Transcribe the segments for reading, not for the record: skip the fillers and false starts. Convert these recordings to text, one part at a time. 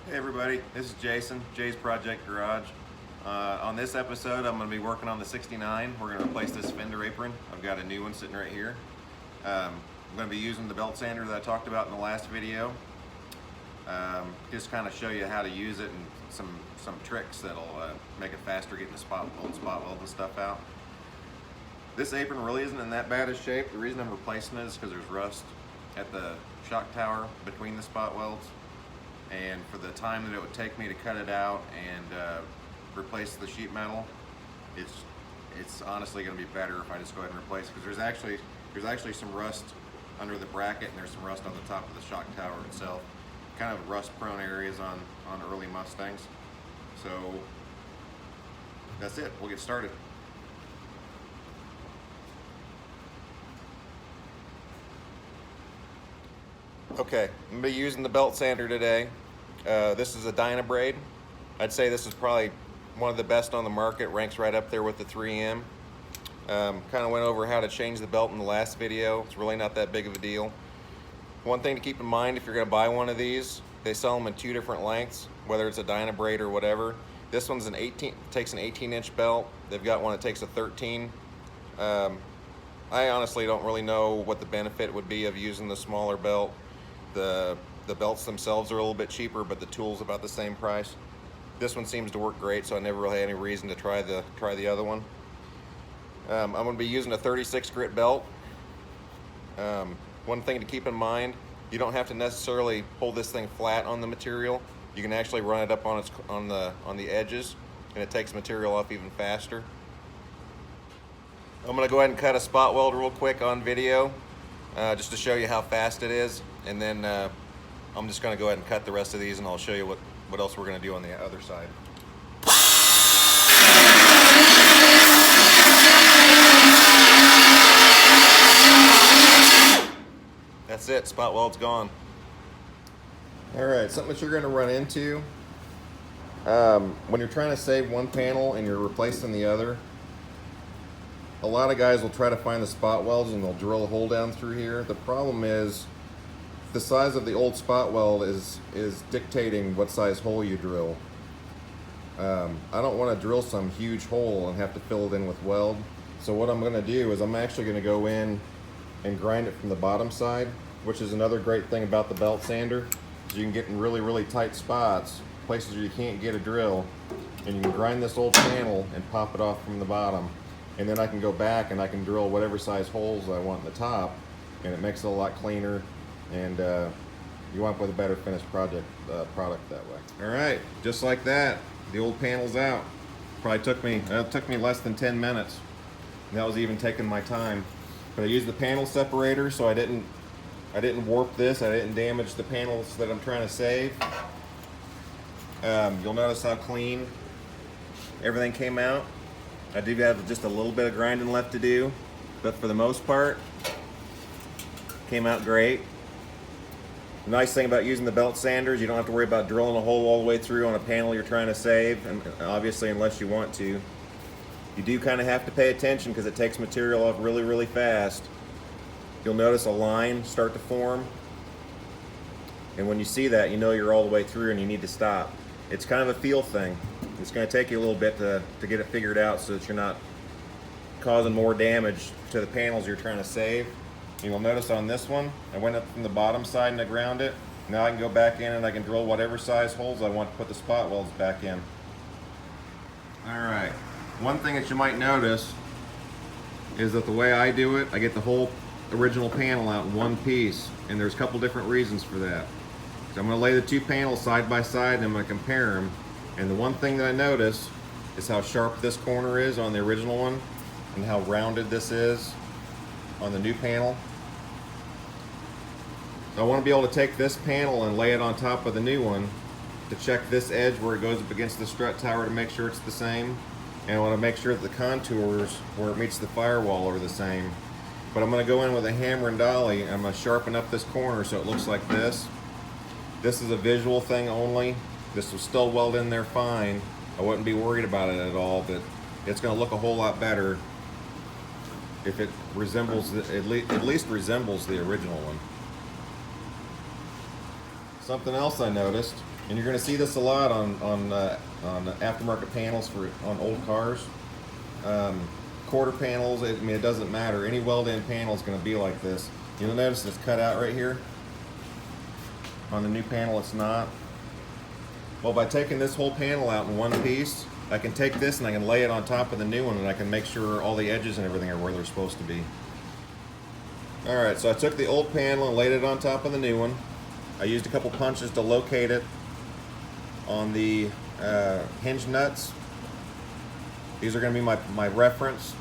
Hey everybody, this is Jason, Jay's Project Garage. On this episode, I'm going to be working on the 69. We're going to replace this fender apron. I've got a new one sitting right here. I'm going to be using the belt sander that I talked about in the last video. Just kind of show you how to use it and some tricks that'll make it faster getting the spot weld and stuff out. This apron really isn't in that bad a shape. The reason I'm replacing it is because there's rust at the shock tower between the spot welds. And for the time that it would take me to cut it out and replace the sheet metal, it's honestly going to be better if I just go ahead and replace it, because there's actually some rust under the bracket and there's some rust on the top of the shock tower itself. Kind of rust prone areas on early Mustangs. So that's it. We'll get started. Okay, I'm going to be using the belt sander today. This is a Dynabraid. I'd say this is probably one of the best on the market, ranks right up there with the 3M. Kind of went over how to change the belt in the last video. It's really not that big of a deal. One thing to keep in mind if you're going to buy one of these, they sell them in two different lengths, whether it's a Dynabraid or whatever. This one's takes an 18-inch belt. They've got one that takes a 13. I honestly don't really know what the benefit would be of using the smaller belt. The belts themselves are a little bit cheaper, but the tool's about the same price. This one seems to work great, so I never really had any reason to try the other one. I'm going to be using a 36 grit belt. One thing to keep in mind, you don't have to necessarily pull this thing flat on the material. You can actually run it up on the edges, and it takes material off even faster. I'm going to go ahead and cut a spot weld real quick on video, just to show you how fast it is, and then I'm just going to go ahead and cut the rest of these, and I'll show you what else we're going to do on the other side. That's it, spot weld's gone. Alright, something that you're going to run into when you're trying to save one panel and you're replacing the other. A lot of guys will try to find the spot welds and they'll drill a hole down through here. The problem is the size of the old spot weld is dictating what size hole you drill. I don't want to drill some huge hole and have to fill it in with weld. So what I'm going to do is I'm actually going to go in and grind it from the bottom side, which is another great thing about the belt sander. Is you can get in really tight spots, places where you can't get a drill, and you can grind this old panel and pop it off from the bottom. And then I can go back and I can drill whatever size holes I want in the top, and it makes it a lot cleaner, and you wind up with a better finished product that way. All right, just like that, the old panel's out. Probably took me less than 10 minutes. And that was even taking my time. But I used the panel separator so I didn't warp this. I didn't damage the panels that I'm trying to save. You'll notice how clean everything came out. I do have just a little bit of grinding left to do, but for the most part, came out great. The nice thing about using the belt sander is you don't have to worry about drilling a hole all the way through on a panel you're trying to save, and obviously unless you want to. You do kind of have to pay attention because it takes material off really fast. You'll notice a line start to form, and when you see that, you know you're all the way through and you need to stop. It's kind of a feel thing. It's going to take you a little bit to get it figured out so that you're not causing more damage to the panels you're trying to save. You'll notice on this one, I went up from the bottom side and I ground it. Now I can go back in and I can drill whatever size holes I want to put the spot welds back in. Alright, one thing that you might notice is that the way I do it, I get the whole original panel out in one piece, and there's a couple different reasons for that. So I'm going to lay the two panels side by side and I'm going to compare them. And the one thing that I notice is how sharp this corner is on the original one and how rounded this is on the new panel. So I want to be able to take this panel and lay it on top of the new one to check this edge where it goes up against the strut tower to make sure it's the same. And I want to make sure that the contours where it meets the firewall are the same. But I'm going to go in with a hammer and dolly and I'm going to sharpen up this corner so it looks like this. This is a visual thing only. This will still weld in there fine. I wouldn't be worried about it at all, but it's going to look a whole lot better if it resembles, at least resembles the original one. Something else I noticed And you're going to see this a lot on aftermarket panels on old cars. Quarter panels, I mean, it doesn't matter. Any weld-in panel is going to be like this. You'll notice it's cut out right here. On the new panel, it's not. Well, by taking this whole panel out in one piece, I can take this and I can lay it on top of the new one, and I can make sure all the edges and everything are where they're supposed to be. Alright, so I took the old panel and laid it on top of the new one. I used a couple punches to locate it on the hinge nuts. These are going to be my reference,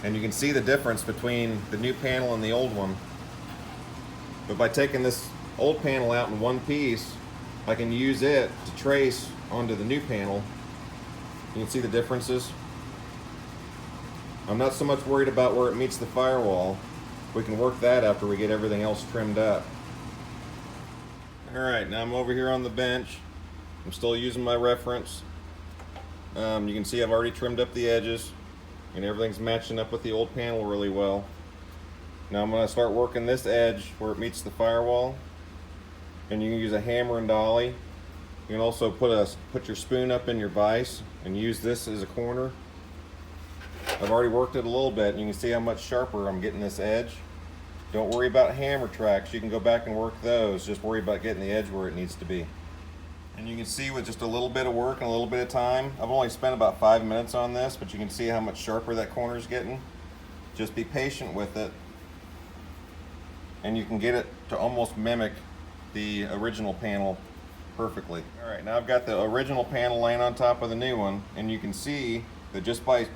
and you can see the difference between the new panel and the old one. But by taking this old panel out in one piece, I can use it to trace onto the new panel. You can see the differences. I'm not so much worried about where it meets the firewall. We can work that after we get everything else trimmed up. Alright, now I'm over here on the bench. I'm still using my reference. You can see I've already trimmed up the edges, and everything's matching up with the old panel really well. Now I'm going to start working this edge where it meets the firewall, and you can use a hammer and dolly. You can also put your spoon up in your vise and use this as a corner. I've already worked it a little bit, and you can see how much sharper I'm getting this edge. Don't worry about hammer tracks. You can go back and work those. Just worry about getting the edge where it needs to be. And you can see with just a little bit of work and a little bit of time, I've only spent about 5 minutes on this, but you can see how much sharper that corner is getting. Just be patient with it, and you can get it to almost mimic the original panel perfectly. Alright, now I've got the original panel laying on top of the new one, and you can see that just by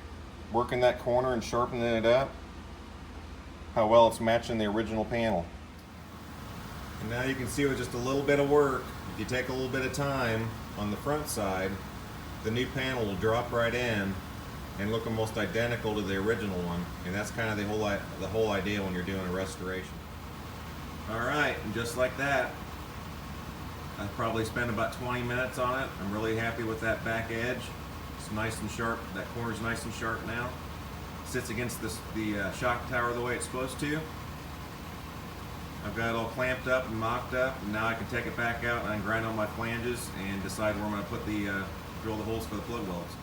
working that corner and sharpening it up, how well it's matching the original panel. And now you can see with just a little bit of work, if you take a little bit of time on the front side, the new panel will drop right in and look almost identical to the original one. And that's kind of the whole idea when you're doing a restoration. Alright, and just like that, I probably spent about 20 minutes on it. I'm really happy with that back edge. It's nice and sharp. That corner's nice and sharp now. Sits against the shock tower the way it's supposed to. I've got it all clamped up and mocked up, and now I can take it back out and grind on my flanges and decide where I'm going to put drill the holes for the plug welds.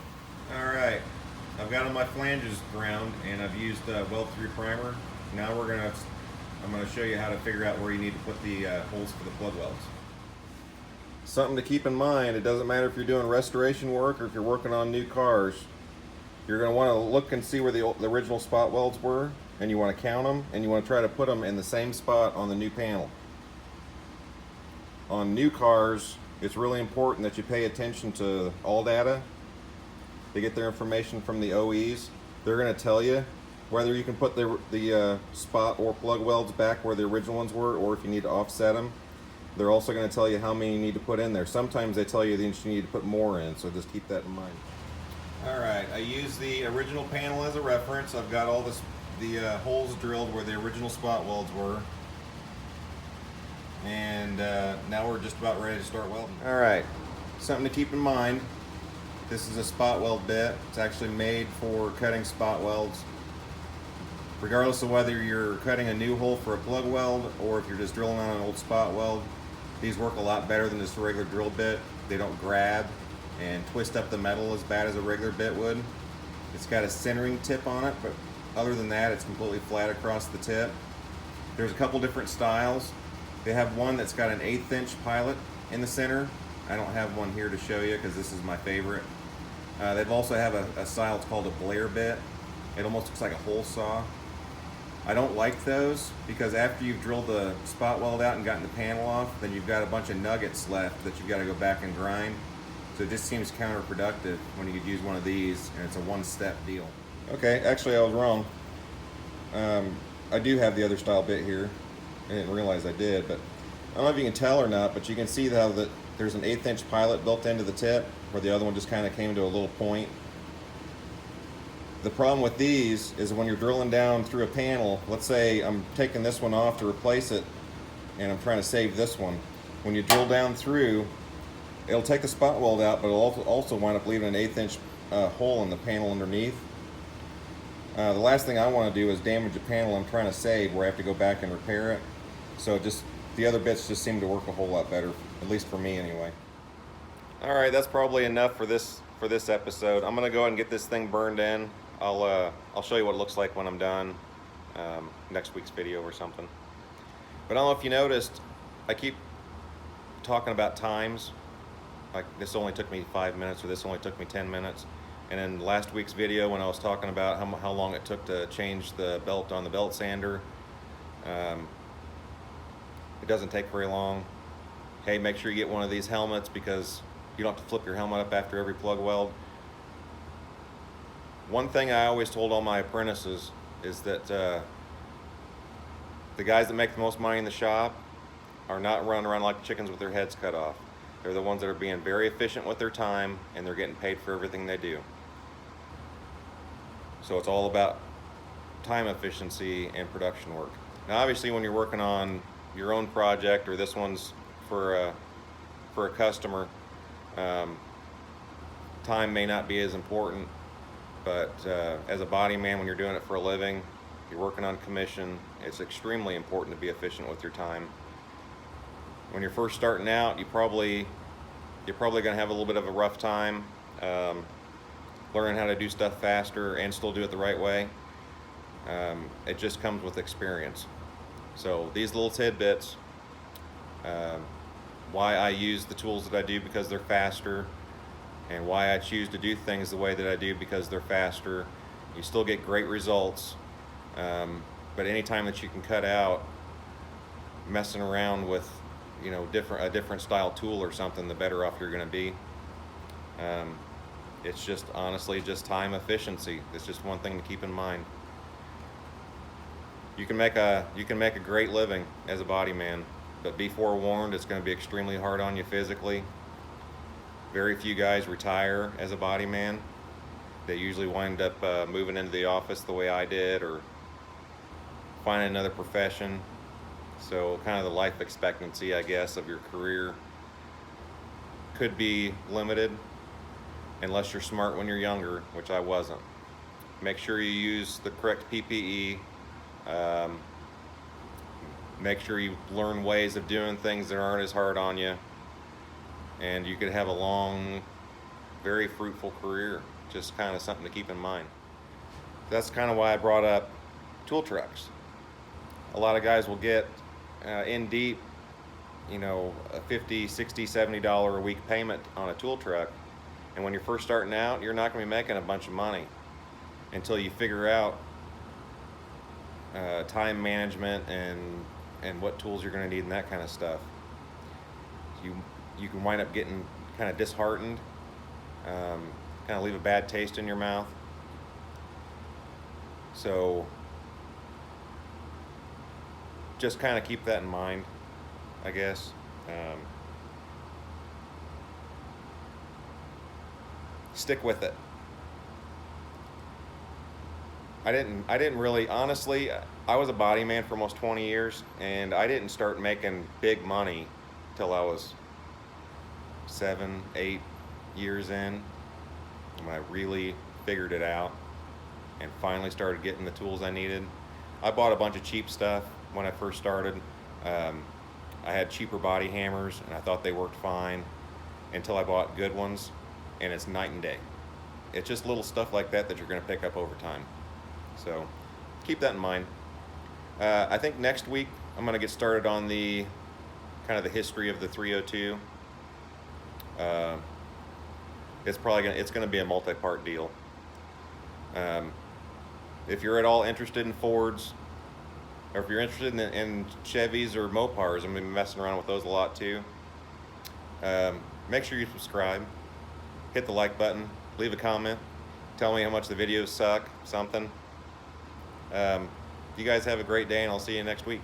Alright, I've got all my flanges ground, and I've used weld through primer. Now I'm going to show you how to figure out where you need to put the holes for the plug welds. Something to keep in mind, it doesn't matter if you're doing restoration work or if you're working on new cars. You're going to want to look and see where the original spot welds were, and you want to count them, and you want to try to put them in the same spot on the new panel. On new cars, it's really important that you pay attention to all data. They get their information from the OEs. They're going to tell you whether you can put the spot or plug welds back where the original ones were, or if you need to offset them. They're also going to tell you how many you need to put in there. Sometimes they tell you that you need to put more in, so just keep that in mind. Alright, I use the original panel as a reference. I've got all the holes drilled where the original spot welds were. And now we're just about ready to start welding. Alright, something to keep in mind. This is a spot weld bit. It's actually made for cutting spot welds. Regardless of whether you're cutting a new hole for a plug weld or if you're just drilling on an old spot weld, these work a lot better than just a regular drill bit. They don't grab and twist up the metal as bad as a regular bit would. It's got a centering tip on it, but other than that, it's completely flat across the tip. There's a couple different styles. They have one that's got an 1/8 inch pilot in the center. I don't have one here to show you because this is my favorite. They also have a style, it's called a Blair bit. It almost looks like a hole saw. I don't like those because after you've drilled the spot weld out and gotten the panel off, then you've got a bunch of nuggets left that you've got to go back and grind. So it just seems counterproductive when you could use one of these and it's a one-step deal. Okay, actually I was wrong. I do have the other style bit here. I didn't realize I did, but I don't know if you can tell or not, but you can see how there's an 1/8 inch pilot built into the tip where the other one just kind of came to a little point. The problem with these is when you're drilling down through a panel, let's say I'm taking this one off to replace it and I'm trying to save this one. When you drill down through, it'll take the spot weld out, but it'll also wind up leaving an 1/8 inch hole in the panel underneath. The last thing I want to do is damage a panel I'm trying to save where I have to go back and repair it. So the other bits just seem to work a whole lot better, at least for me anyway. All right, that's probably enough for this episode. I'm gonna go ahead and get this thing burned in. I'll show you what it looks like when I'm done, next week's video or something. But I don't know if you noticed, I keep talking about times. Like this only took me 5 minutes, or this only took me 10 minutes. And in last week's video, when I was talking about how long it took to change the belt on the belt sander, it doesn't take very long. Hey, make sure you get one of these helmets because you don't have to flip your helmet up after every plug weld. One thing I always told all my apprentices is that the guys that make the most money in the shop are not running around like chickens with their heads cut off. They're the ones that are being very efficient with their time, and they're getting paid for everything they do. So it's all about time efficiency and production work. Now obviously when you're working on your own project, or this one's for a customer, time may not be as important, but as a body man, when you're doing it for a living, you're working on commission, it's extremely important to be efficient with your time. When you're first starting out, you're probably going to have a little bit of a rough time learning how to do stuff faster and still do it the right way. It just comes with experience. So these little tidbits, why I use the tools that I do because they're faster, and why I choose to do things the way that I do because they're faster. You still get great results, but anytime that you can cut out messing around with, you know, a different style tool or something, the better off you're going to be. It's just honestly just time efficiency. It's just one thing to keep in mind. You can make a great living as a body man, but be forewarned, it's going to be extremely hard on you physically. Very few guys retire as a body man. They usually wind up moving into the office the way I did, or finding another profession. So kind of the life expectancy, I guess, of your career could be limited unless you're smart when you're younger, which I wasn't. Make sure you use the correct PPE. Make sure you learn ways of doing things that aren't as hard on you, and you could have a long, very fruitful career. Just kind of something to keep in mind. That's kind of why I brought up tool trucks. A lot of guys will get in deep, you know, a $50, $60, $70 a week payment on a tool truck, and when you're first starting out, you're not going to be making a bunch of money until you figure out time management and what tools you're going to need and that kind of stuff. You can wind up getting kind of disheartened, kind of leave a bad taste in your mouth. So just kind of keep that in mind, I guess. Stick with it. I didn't really, honestly, I was a body man for almost 20 years, and I didn't start making big money till I was 7, 8 years in, when I really figured it out and finally started getting the tools I needed. I bought a bunch of cheap stuff when I first started. I had cheaper body hammers, and I thought they worked fine until I bought good ones, and it's night and day. It's just little stuff like that that you're going to pick up over time. So keep that in mind. I think next week I'm going to get started on the kind of the history of the 302. It's going to be a multi-part deal. If you're at all interested in Fords, or if you're interested in Chevys or Mopars, I'm going to be messing around with those a lot too. Make sure you subscribe, hit the like button, leave a comment, tell me how much the videos suck, something. You guys have a great day, and I'll see you next week.